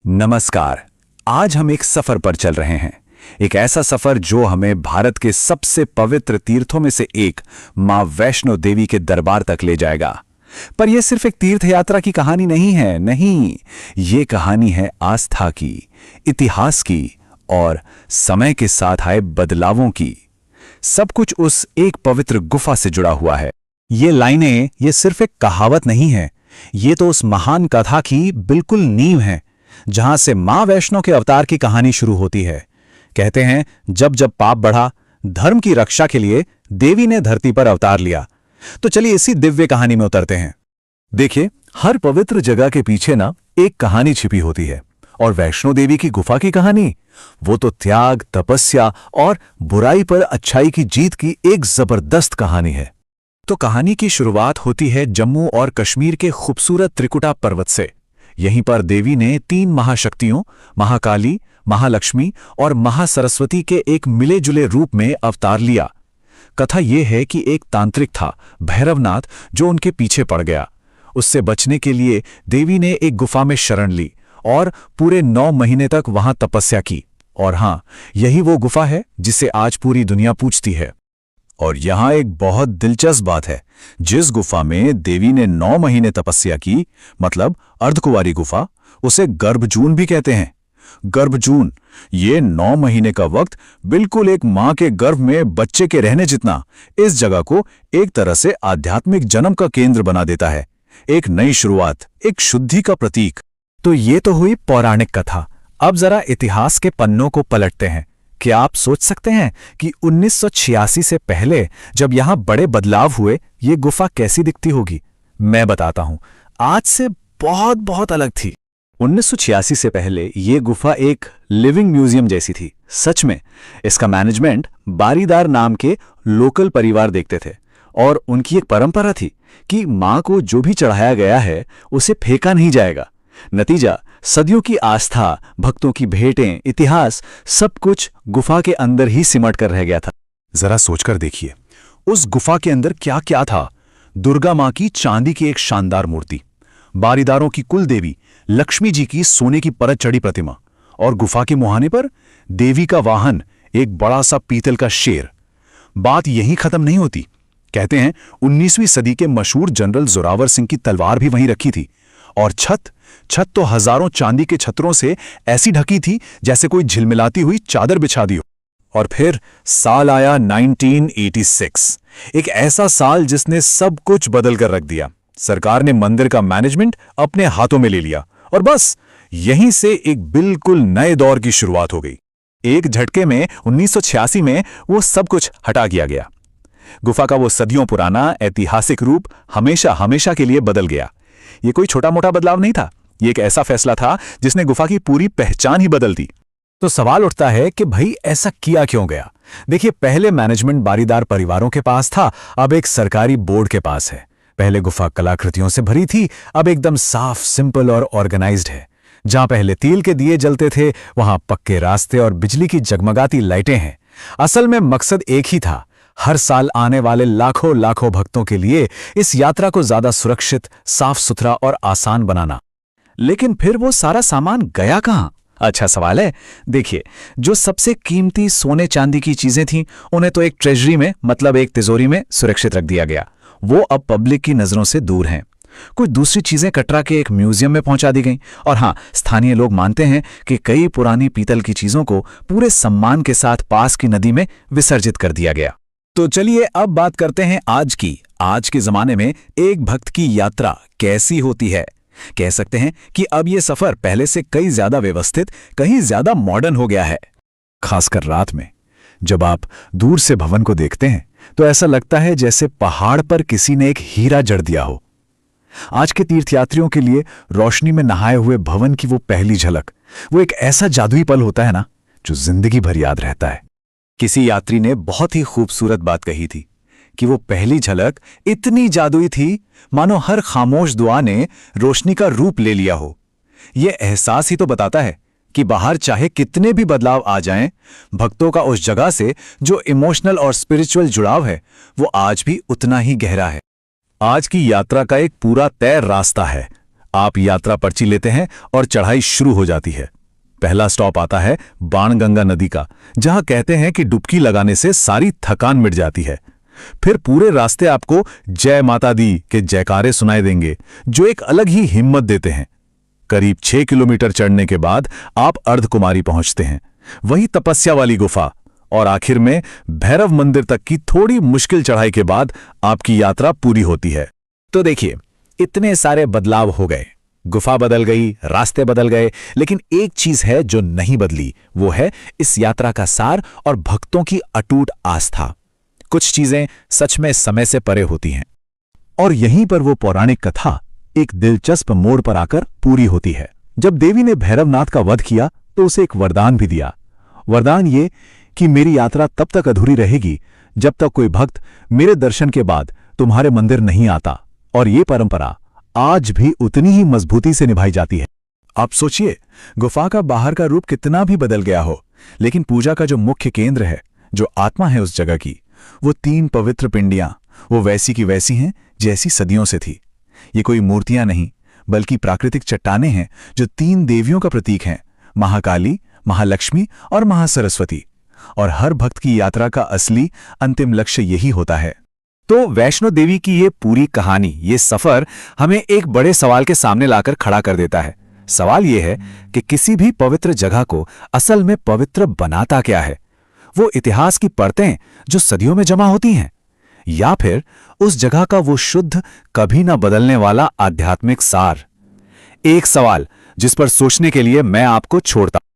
नमस्कार। आज हम एक सफर पर चल रहे हैं। एक ऐसा सफर जो हमें भारत के सबसे पवित्र तीर्थों में से एक मां वैष्णो देवी के दरबार तक ले जाएगा। पर यह सिर्फ एक तीर्थ यात्रा की कहानी नहीं है। नहीं, ये कहानी है आस्था की, इतिहास की और समय के साथ आए बदलावों की। सब कुछ उस एक पवित्र गुफा से जुड़ा हुआ है। ये लाइनें ये सिर्फ एक कहावत नहीं है, ये तो उस महान कथा की बिल्कुल नींव है जहां से मां वैष्णो के अवतार की कहानी शुरू होती है। कहते हैं जब जब पाप बढ़ा, धर्म की रक्षा के लिए देवी ने धरती पर अवतार लिया। तो चलिए इसी दिव्य कहानी में उतरते हैं। देखिए, हर पवित्र जगह के पीछे ना एक कहानी छिपी होती है, और वैष्णो देवी की गुफा की कहानी वो तो त्याग, तपस्या और बुराई पर अच्छाई की जीत की एक जबरदस्त कहानी है। तो कहानी की शुरुआत होती है जम्मू और कश्मीर के खूबसूरत त्रिकुटा पर्वत से। यहीं पर देवी ने 3 महाशक्तियों महाकाली, महालक्ष्मी और महासरस्वती के एक मिले जुले रूप में अवतार लिया। कथा यह है कि एक तांत्रिक था भैरवनाथ, जो उनके पीछे पड़ गया। उससे बचने के लिए देवी ने एक गुफा में शरण ली और पूरे 9 महीने तक वहां तपस्या की। और हां, यही वो गुफा है जिसे आज पूरी दुनिया पूजती है। और यहां एक बहुत दिलचस्प बात है, जिस गुफा में देवी ने 9 महीने तपस्या की, मतलब अर्धकुंवारी गुफा, उसे गर्भजून भी कहते हैं। गर्भजून, ये 9 महीने का वक्त बिल्कुल एक मां के गर्भ में बच्चे के रहने जितना इस जगह को एक तरह से आध्यात्मिक जन्म का केंद्र बना देता है। एक नई शुरुआत, एक शुद्धि का प्रतीक। तो ये तो हुई पौराणिक कथा। अब जरा इतिहास के पन्नों को पलटते हैं। क्या आप सोच सकते हैं कि 1986 से पहले जब यहां बड़े बदलाव हुए, ये गुफा कैसी दिखती होगी? मैं बताता हूं, आज से बहुत बहुत अलग थी। 1986 से पहले ये गुफा एक लिविंग म्यूजियम जैसी थी। सच में, इसका मैनेजमेंट बारीदार नाम के लोकल परिवार देखते थे, और उनकी एक परंपरा थी कि मां को जो भी चढ़ाया गया है उसे फेंका नहीं जाएगा। नतीजा, सदियों की आस्था, भक्तों की भेंटें, इतिहास, सब कुछ गुफा के अंदर ही सिमट कर रह गया था। जरा सोचकर देखिए, उस गुफा के अंदर क्या क्या था। दुर्गा मां की चांदी की एक शानदार मूर्ति, बारीदारों की कुल देवी लक्ष्मी जी की सोने की परत चढ़ी प्रतिमा, और गुफा के मुहाने पर देवी का वाहन, एक बड़ा सा पीतल का शेर। बात यहीं खत्म नहीं होती। कहते हैं 19वीं सदी के मशहूर जनरल जोरावर सिंह की तलवार भी वहीं रखी थी। और छत तो हजारों चांदी के छतरों से ऐसी ढकी थी जैसे कोई झिलमिलाती हुई चादर बिछा दी हो। और फिर साल आया 1986, एक ऐसा साल जिसने सब कुछ बदल कर रख दिया। सरकार ने मंदिर का मैनेजमेंट अपने हाथों में ले लिया, और बस यहीं से एक बिल्कुल नए दौर की शुरुआत हो गई। एक झटके में 1986 में वो सब कुछ हटा दिया गया। गुफा का वो सदियों पुराना ऐतिहासिक रूप हमेशा हमेशा के लिए बदल गया। ये कोई छोटा मोटा बदलाव नहीं था, ये एक ऐसा फैसला था जिसने गुफा की पूरी पहचान ही बदल दी। तो सवाल उठता है कि भाई ऐसा किया क्यों गया? देखिए, पहले मैनेजमेंट बारीदार परिवारों के पास था, अब एक सरकारी बोर्ड के पास है। पहले गुफा कलाकृतियों से भरी थी, अब एकदम साफ, सिंपल और ऑर्गेनाइज्ड है। जहां पहले तिल के दिए जलते थे, वहां पक्के रास्ते और बिजली की जगमगाती लाइटें हैं। असल में मकसद एक ही था, हर साल आने वाले लाखों लाखों भक्तों के लिए इस यात्रा को ज्यादा सुरक्षित, साफ सुथरा और आसान बनाना। लेकिन फिर वो सारा सामान गया कहां? अच्छा सवाल है। देखिए, जो सबसे कीमती सोने चांदी की चीजें थीं, उन्हें तो एक ट्रेजरी में, मतलब एक तिजोरी में सुरक्षित रख दिया गया। वो अब पब्लिक की नजरों से दूर हैं। कुछ दूसरी चीजें कटरा के एक म्यूजियम में पहुंचा दी गईं। और हां, स्थानीय लोग मानते हैं कि कई पुरानी पीतल की चीजों को पूरे सम्मान के साथ पास की नदी में विसर्जित कर दिया गया। तो चलिए अब बात करते हैं आज की। आज के जमाने में एक भक्त की यात्रा कैसी होती है? कह सकते हैं कि अब यह सफर पहले से कई ज्यादा व्यवस्थित, कहीं ज्यादा मॉडर्न हो गया है। खासकर रात में जब आप दूर से भवन को देखते हैं तो ऐसा लगता है जैसे पहाड़ पर किसी ने एक हीरा जड़ दिया हो। आज के तीर्थयात्रियों के लिए रोशनी में नहाए हुए भवन की वो पहली झलक, वो एक ऐसा जादुई पल होता है ना, जो जिंदगी भर याद रहता है। किसी यात्री ने बहुत ही खूबसूरत बात कही थी कि वो पहली झलक इतनी जादुई थी, मानो हर खामोश दुआ ने रोशनी का रूप ले लिया हो। यह एहसास ही तो बताता है कि बाहर चाहे कितने भी बदलाव आ जाएं, भक्तों का उस जगह से जो इमोशनल और स्पिरिचुअल जुड़ाव है, वो आज भी उतना ही गहरा है। आज की यात्रा का एक पूरा तय रास्ता है। आप यात्रा पर्ची लेते हैं और चढ़ाई शुरू हो जाती है। पहला स्टॉप आता है बाणगंगा नदी का, जहां कहते हैं कि डुबकी लगाने से सारी थकान मिट जाती है। फिर पूरे रास्ते आपको जय माता दी के जयकारे सुनाई देंगे, जो एक अलग ही हिम्मत देते हैं। करीब 6 किलोमीटर चढ़ने के बाद आप अर्धकुमारी पहुंचते हैं, वही तपस्या वाली गुफा, और आखिर में भैरव मंदिर तक की थोड़ी मुश्किल चढ़ाई के बाद आपकी यात्रा पूरी होती है। तो देखिए, इतने सारे बदलाव हो गए, गुफा बदल गई, रास्ते बदल गए, लेकिन एक चीज है जो नहीं बदली, वो है इस यात्रा का सार और भक्तों की अटूट आस्था। कुछ चीजें सच में समय से परे होती हैं, और यहीं पर वो पौराणिक कथा एक दिलचस्प मोड़ पर आकर पूरी होती है। जब देवी ने भैरवनाथ का वध किया तो उसे एक वरदान भी दिया। वरदान ये कि मेरी यात्रा तब तक अधूरी रहेगी जब तक कोई भक्त मेरे दर्शन के बाद तुम्हारे मंदिर नहीं आता, और ये परंपरा आज भी उतनी ही मजबूती से निभाई जाती है। आप सोचिए, गुफा का बाहर का रूप कितना भी बदल गया हो, लेकिन पूजा का जो मुख्य केंद्र है, जो आत्मा है उस जगह की, वो 3 पवित्र पिंडियां, वो वैसी की वैसी हैं जैसी सदियों से थी। ये कोई मूर्तियां नहीं, बल्कि प्राकृतिक चट्टानें हैं जो 3 देवियों का प्रतीक हैं, महाकाली, महालक्ष्मी और महासरस्वती। और हर भक्त की यात्रा का असली अंतिम लक्ष्य यही होता है। तो वैष्णो देवी की ये पूरी कहानी, ये सफर हमें एक बड़े सवाल के सामने लाकर खड़ा कर देता है। सवाल ये है कि किसी भी पवित्र जगह को असल में पवित्र बनाता क्या है? वो इतिहास की परतें जो सदियों में जमा होती हैं, या फिर उस जगह का वो शुद्ध, कभी ना बदलने वाला आध्यात्मिक सार? एक सवाल जिस पर सोचने के लिए मैं आपको छोड़ता